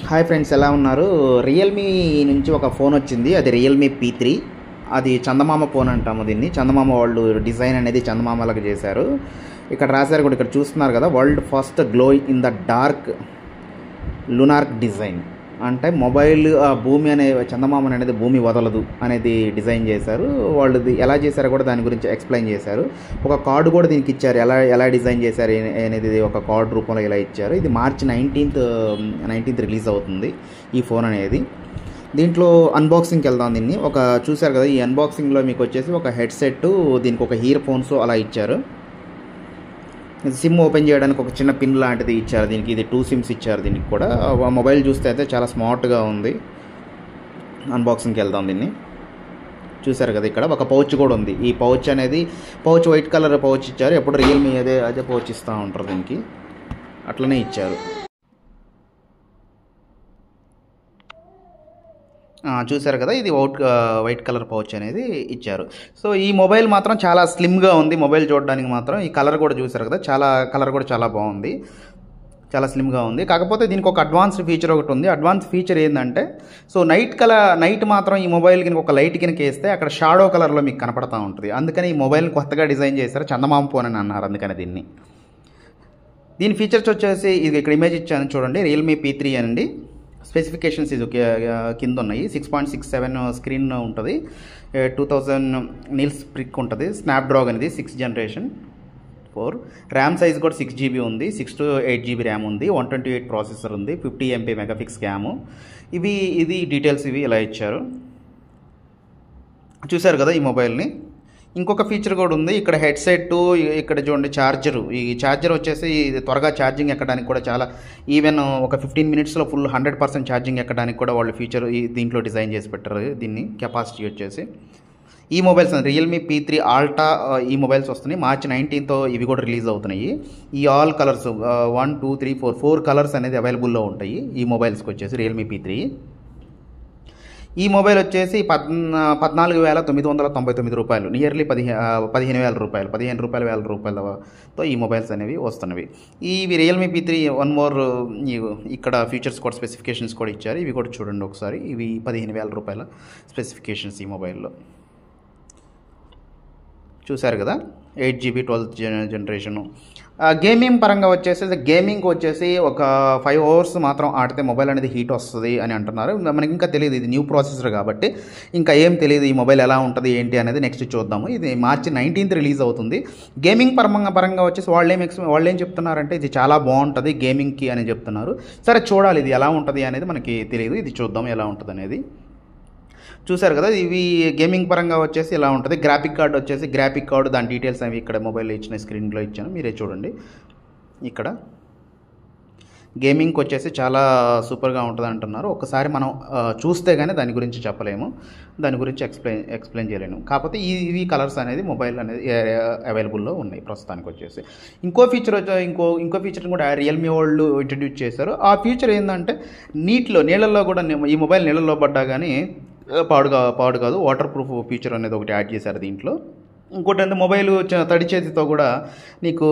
Hi friends, ఎలా ఉన్నారు? Realme నుంచి ఒక ఫోన్ వచ్చింది. అది రియల్మీ P3. అది చందమామ ఫోన్ అంటాము దీన్ని. చందమామ వాళ్ళు డిజైన్ అనేది చందమామలాగా చేశారు. ఇక్కడ రాశారు కూడా, ఇక్కడ చూస్తున్నారు కదా, world first glow in the dark లునార్క్ డిజైన్. అంటే మొబైల్ భూమి అనే చందమామ అనేది భూమి వదలదు అనేది డిజైన్ చేశారు వాళ్ళు. ఎలా చేశారో కూడా దాని గురించి ఎక్స్ప్లెయిన్ చేశారు. ఒక కార్డు కూడా దీనికి ఇచ్చారు, ఎలా డిజైన్ చేశారు అనేది ఒక కార్డు రూపంలో ఇలా ఇచ్చారు. ఇది మార్చి 19th రిలీజ్ అవుతుంది ఈ ఫోన్ అనేది. దీంట్లో అన్బాక్సింగ్కి వెళ్దాం. దీన్ని చూశారు కదా, ఈ అన్బాక్సింగ్లో మీకు వచ్చేసి ఒక హెడ్సెట్, దీనికి ఒక ఇయర్ ఫోన్స్ అలా ఇచ్చారు. సిమ్ ఓపెన్ చేయడానికి ఒక చిన్న పిన్ లాంటిది ఇచ్చారు దీనికి. ఇది 2 సిమ్స్ ఇచ్చారు దీనికి కూడా. మొబైల్ చూస్తే అయితే చాలా స్మార్ట్గా ఉంది. అన్బాక్సింగ్కి వెళ్దాం దీన్ని. చూసారు కదా, ఇక్కడ ఒక పౌచ్ కూడా ఉంది. ఈ పౌచ్ అనేది వైట్ కలర్ పౌచ్ ఇచ్చారు. ఎప్పుడు రియల్మీ అదే పౌచ్ ఇస్తూ ఉంటారు దీనికి, అట్లనే ఇచ్చారు. చూసారు కదా, ఇది వైట్ కలర్ పౌచ్ అనేది ఇచ్చారు. సో ఈ మొబైల్ మాత్రం చాలా స్లిమ్గా ఉంది. మొబైల్ చూడడానికి మాత్రం ఈ కలర్ కూడా చూసారు కదా, కలర్ కూడా చాలా బాగుంది, చాలా స్లిమ్గా ఉంది. కాకపోతే దీనికి ఒక అడ్వాన్స్డ్ ఫీచర్ ఒకటి ఉంది. అడ్వాన్స్ ఫీచర్ ఏంటంటే, సో నైట్ మాత్రం ఈ మొబైల్ కింద ఒక లైట్ కింద వేస్తే అక్కడ షాడో కలర్లో మీకు కనపడతా ఉంటుంది. అందుకని ఈ మొబైల్ని కొత్తగా డిజైన్ చేశారు, చందమామ ఫోన్ అని అన్నారు అందుకని దీని ఫీచర్స్ వచ్చేసి, ఇది ఇక్కడ ఇమేజ్ ఇచ్చాను చూడండి, రియల్మీ P3 అనండి. స్పెసిఫికేషన్స్ ఇది కింద ఉన్నాయి. 6.67 స్క్రీన్ ఉంటుంది, 2000 నిల్స్ ప్రిక్ ఉంటుంది, స్నాప్డ్రాగన్ ఇది 6th జనరేషన్ 4. ర్యామ్ సైజ్ కూడా 6 GB ఉంది, 6 to 8 GB ర్యామ్ ఉంది, 128 ప్రాసెసర్ ఉంది, 50 MP మెగాపిక్స్ క్యాము. ఇది డీటెయిల్స్ ఇలా ఇచ్చారు. చూశారు కదా ఈ మొబైల్ని. ఇంకొక ఫీచర్ కూడా ఉంది. ఇక్కడ హెడ్సెట్, ఇక్కడ చూడండి ఛార్జరు. ఈ ఛార్జర్ వచ్చేసి త్వరగా ఛార్జింగ్ ఎక్కడానికి కూడా చాలా, ఈవెన్ ఒక 15 మినిట్స్లో ఫుల్ 100% ఛార్జింగ్ ఎక్కడానికి కూడా వాళ్ళు ఫీచర్ దీంట్లో డిజైన్ చేసి పెట్టారు. దీన్ని కెపాసిటీ వచ్చేసి ఈ మొబైల్స్ రియల్మీ P3 ఆల్టా ఈ మొబైల్స్ వస్తున్నాయి. మార్చి 19th ఇవి కూడా రిలీజ్ అవుతున్నాయి. ఈ ఆల్ కలర్స్ 1 2 3 4 కలర్స్ అనేది అవైలబుల్లో ఉంటాయి ఈ మొబైల్స్కి వచ్చేసి రియల్మీ P3. ఈ మొబైల్ వచ్చేసి 14,999 రూపాయలు, నియర్లీ 15,000 రూపాయలు, 15,000 రూపాయలతో ఈ మొబైల్స్ అనేవి వస్తున్నవి. ఇవి రియల్మీ P3 వన్ మోర్ ఇక్కడ ఫీచర్స్ కూడా, స్పెసిఫికేషన్స్ కూడా ఇచ్చారు. ఇవి కూడా చూడండి ఒకసారి. ఇవి 15,000 రూపాయల స్పెసిఫికేషన్స్ ఈ మొబైల్లో. చూశారు కదా, 8 GB 12th జనరేషను. గేమింగ్ పరంగా వచ్చేసి ఒక 5 hours మాత్రం ఆడితే మొబైల్ అనేది హీట్ వస్తుంది అని అంటున్నారు. మనకి ఇంకా తెలియదు, ఇది న్యూ ప్రాసెసర్ కాబట్టి ఇంకా ఏం తెలియదు ఈ మొబైల్ ఎలా ఉంటుంది ఏంటి అనేది నెక్స్ట్ చూద్దాము. ఇది మార్చి 19th రిలీజ్ అవుతుంది. గేమింగ్ పరంగా వచ్చేసి వాళ్ళు ఏం చెప్తున్నారంటే, ఇది చాలా బాగుంటుంది గేమింగ్కి అని చెప్తున్నారు. సరే చూడాలి ఇది ఎలా ఉంటుంది అనేది, మనకి తెలియదు. ఇది చూద్దాం ఎలా ఉంటుంది అనేది. చూసారు కదా, ఇవి గేమింగ్ పరంగా వచ్చేసి ఇలా ఉంటుంది. గ్రాఫిక్ కార్డు దాని డీటెయిల్స్ అవి ఇక్కడ మొబైల్లో ఇచ్చిన స్క్రీన్లో ఇచ్చాను, మీరే చూడండి. ఇక్కడ గేమింగ్కి వచ్చేసి చాలా సూపర్గా ఉంటుంది అంటున్నారు. ఒకసారి మనం చూస్తే కానీ దాని గురించి చెప్పలేము, దాని గురించి ఎక్స్ప్లెయిన్ చేయలేము. కాకపోతే ఇవి కలర్స్ అనేది మొబైల్ అనేది అవైలబుల్లో ఉన్నాయి ప్రస్తుతానికి వచ్చేసి. ఇంకో ఫీచర్ కూడా రియల్మీ వాళ్ళు ఇంట్రడ్యూస్ చేశారు. ఆ ఫీచర్ ఏంటంటే, నీళ్ళల్లో కూడా ఈ మొబైల్ నీళ్ళల్లో పడ్డా కానీ పాడు కాదు, వాటర్ ప్రూఫ్ ఫీచర్ అనేది ఒకటి యాడ్ చేశారు దీంట్లో. ఇంకోటి అంటే, మొబైల్ తడి చేతితో కూడా నీకు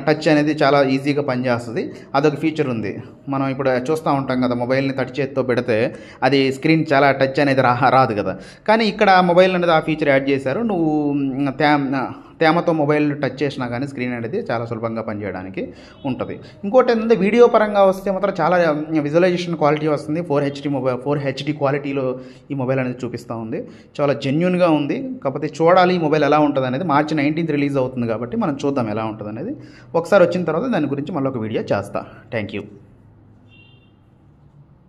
టచ్ అనేది చాలా ఈజీగా పనిచేస్తుంది. అదొక ఫీచర్ ఉంది. మనం ఇప్పుడు చూస్తూ ఉంటాం కదా, మొబైల్ని తడి చేతితో పెడితే అది స్క్రీన్ చాలా టచ్ అనేది రాదు కదా. కానీ ఇక్కడ మొబైల్ అనేది ఆ ఫీచర్ యాడ్ చేశారు. నువ్వు తేమతో మొబైల్ టచ్ చేసినా కానీ స్క్రీన్ అనేది చాలా సులభంగా పనిచేయడానికి ఉంటుంది. ఇంకోటి ఏంటంటే, వీడియో పరంగా వస్తే మాత్రం చాలా విజువలైజేషన్ క్వాలిటీ వస్తుంది. 4HD క్వాలిటీలో ఈ మొబైల్ అనేది చూపిస్తూ ఉంది. చాలా జెన్యూన్గా ఉంది. కాకపోతే చూడాలి ఈ మొబైల్ ఎలా ఉంటుంది అనేది. మార్చి 19th రిలీజ్ అవుతుంది కాబట్టి మనం చూద్దాం ఎలా ఉంటుంది అనేది. ఒకసారి వచ్చిన తర్వాత దాని గురించి మళ్ళీ ఒక వీడియో చేస్తా. Thank you.